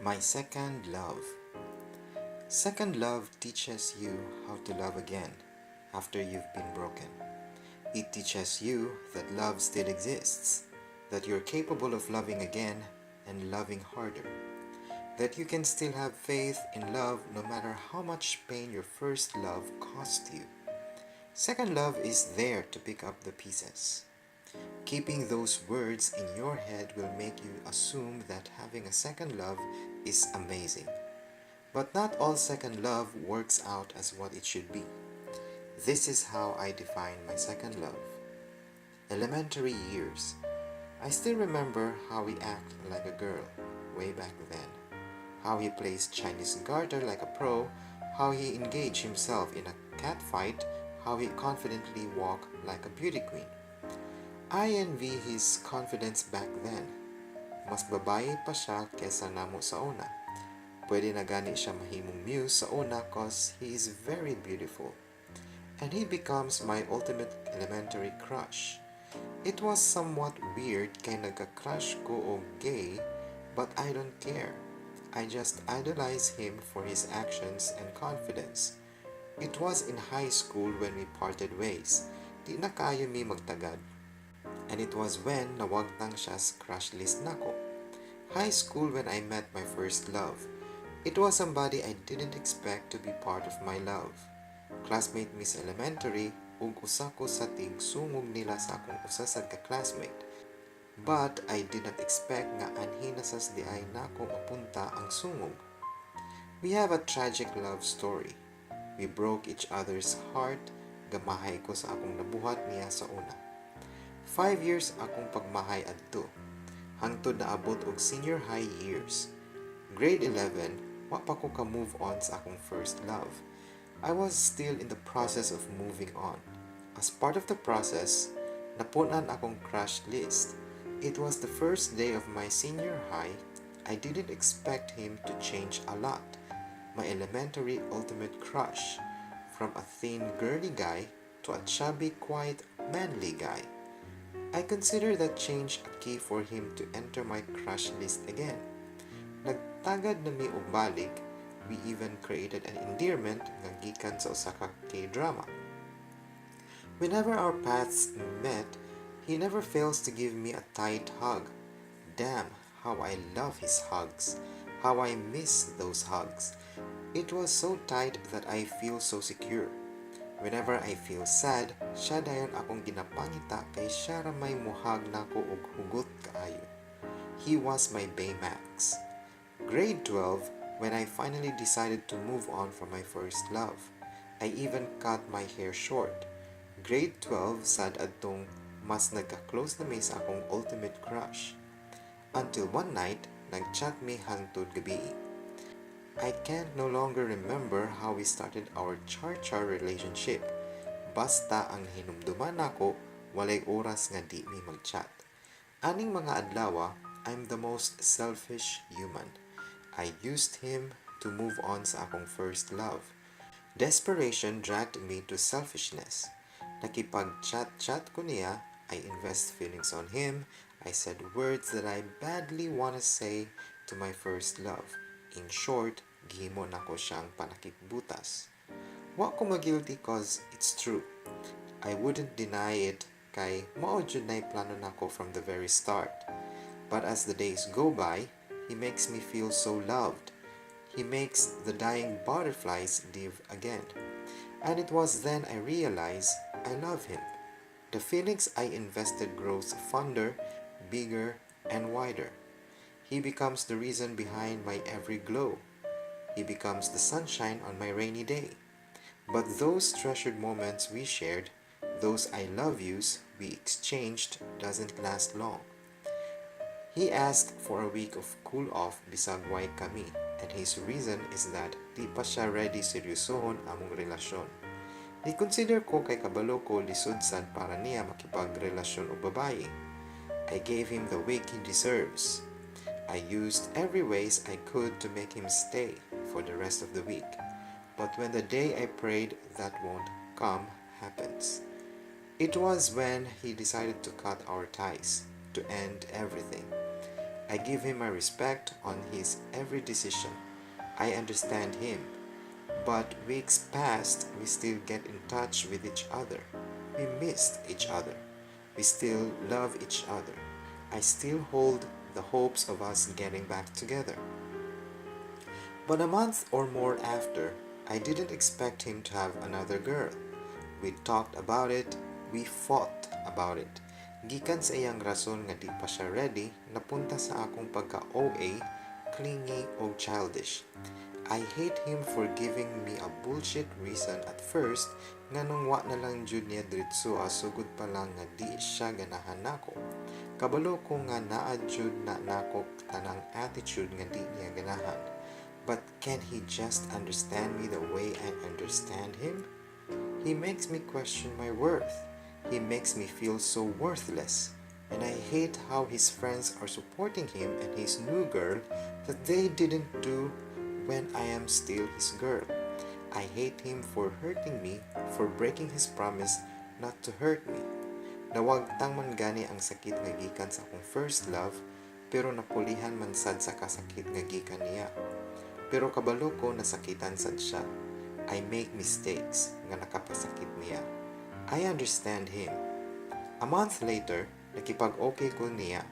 My second love. Second love teaches you how to love again after you've been broken. It teaches you that love still exists, that you're capable of loving again and loving harder, that you can still have faith in love no matter how much pain your first love cost you. Second love is there to pick up the pieces. Keeping those words in your head will make you assume that having a second love is amazing. But not all second love works out as what it should be. This is how I define my second love. Elementary years. I still remember how he acted like a girl way back then. How he plays Chinese garter like a pro, how he engaged himself in a cat fight, how he confidently walked like a beauty queen. I envy his confidence back then. Mas babae pa siya kesa namo sa una. Pwede na gani siya mahimong muse sa una cause he is very beautiful. And he becomes my ultimate elementary crush. It was somewhat weird kay nagka-crush ko o gay, but I don't care. I just idolize him for his actions and confidence. It was in high school when we parted ways. Di na kayo mi magtagad. And it was when nawagtang siya sa crush list nako. High school when I met my first love. It was somebody I didn't expect to be part of my love. Classmate mi sa elementary, ug usa ko sa tigsungog nila sa akong usa sad ka classmate. But I did not expect nga anhi na sas di ay nako mapunta ang sungog. We have a tragic love story. We broke each other's heart, gamahay ko sa akong nabuhat niya sa una. 5 years akong pagmahay adto. Hangtod na abot og senior high years. Grade 11, wa pa ko ka-move on sa akong first love. I was still in the process of moving on. As part of the process, napunan akong crush list. It was the first day of my senior high. I didn't expect him to change a lot. My elementary ultimate crush. From a thin, girly guy to a chubby, quiet, manly guy. I consider that change a key for him to enter my crush list again. Nagtagad na mi og balik, we even created an endearment nga gikan sa usa ka K-drama. Whenever our paths met, he never fails to give me a tight hug. Damn, how I love his hugs. How I miss those hugs. It was so tight that I feel so secure. Whenever I feel sad, siya dayon akong ginapangita kay siya ra may muhag nako og hugot kaayo. He was my Baymax. Grade 12, when I finally decided to move on from my first love. I even cut my hair short. Grade 12, sad adtong mas nagka-close na may sa akong ultimate crush. Until one night, nag-chat me hangtod gabi. I can't no longer remember how we started our char-char relationship. Basta ang hinumduman nako, walay oras nga di mi mag-chat. Aning mga adlaw, I'm the most selfish human. I used him to move on sa akong first love. Desperation dragged me to selfishness. Nakipag-chat-chat ko niya, I invest feelings on him, I said words that I badly wanna say to my first love. In short, gihimo nako siyang panakitbutas. Wa ko magilty cause it's true. I wouldn't deny it kay mao jud nay plano nako from the very start. But as the days go by, he makes me feel so loved. He makes the dying butterflies live again. And it was then I realized I love him. The feelings I invested grows fonder, bigger, and wider. He becomes the reason behind my every glow. He becomes the sunshine on my rainy day. But those treasured moments we shared, those I love yous we exchanged, doesn't last long. He asked for a week of cool off bisag way kami, and his reason is that di pa siya ready seryosohon among relasyon. Di consider ko kay kabalo ko lisod sad para niya makipagrelasyon o babae. I gave him the week he deserves. I used every ways I could to make him stay for the rest of the week. But when the day I prayed that won't come happens, it was when he decided to cut our ties, to end everything. I give him my respect on his every decision. I understand him. But weeks passed, we still get in touch with each other. We missed each other. We still love each other. I still hold the hopes of us getting back together. But a month or more after, I didn't expect him to have another girl. We talked about it, we fought about it. Gikan sa iyang rason nga di pa siya ready, napunta sa akong pagka-OA, clingy o childish. I hate him for giving me a bullshit reason at first nga nung wa na lang jud niya diretso sugod pa lang nga di siya ganahan nako. Kabalo ko nga naa jud na nako tanang attitude nga di niya ganahan. But can he just understand me the way I understand him? He makes me question my worth. He makes me feel so worthless. And I hate how his friends are supporting him and his new girl that they didn't do when I am still his girl. I hate him for hurting me, for breaking his promise not to hurt me. Nawagtang man gani ang sakit nga gikan sa akong first love, pero napulihan man sad sa kasakit nga gikan niya. Pero kabalo ko nasakitan sad siya. I make mistakes nga nakapasakit niya. I understand him. A month later, nakipag-okay ko niya.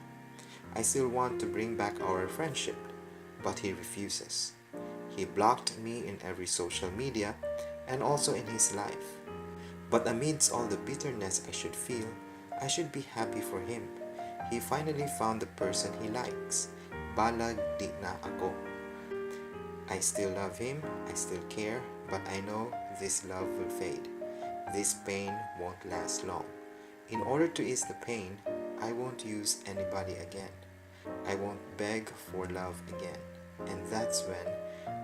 I still want to bring back our friendship, but he refuses. He blocked me in every social media and also in his life. But amidst all the bitterness I should feel, I should be happy for him. He finally found the person he likes. Balag di na ako. I still love him, I still care, but I know this love will fade. This pain won't last long. In order to ease the pain, I won't use anybody again. I won't beg for love again. And that's when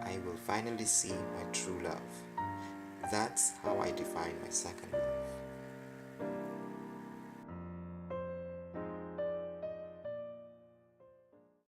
I will finally see my true love. That's how I define my second love.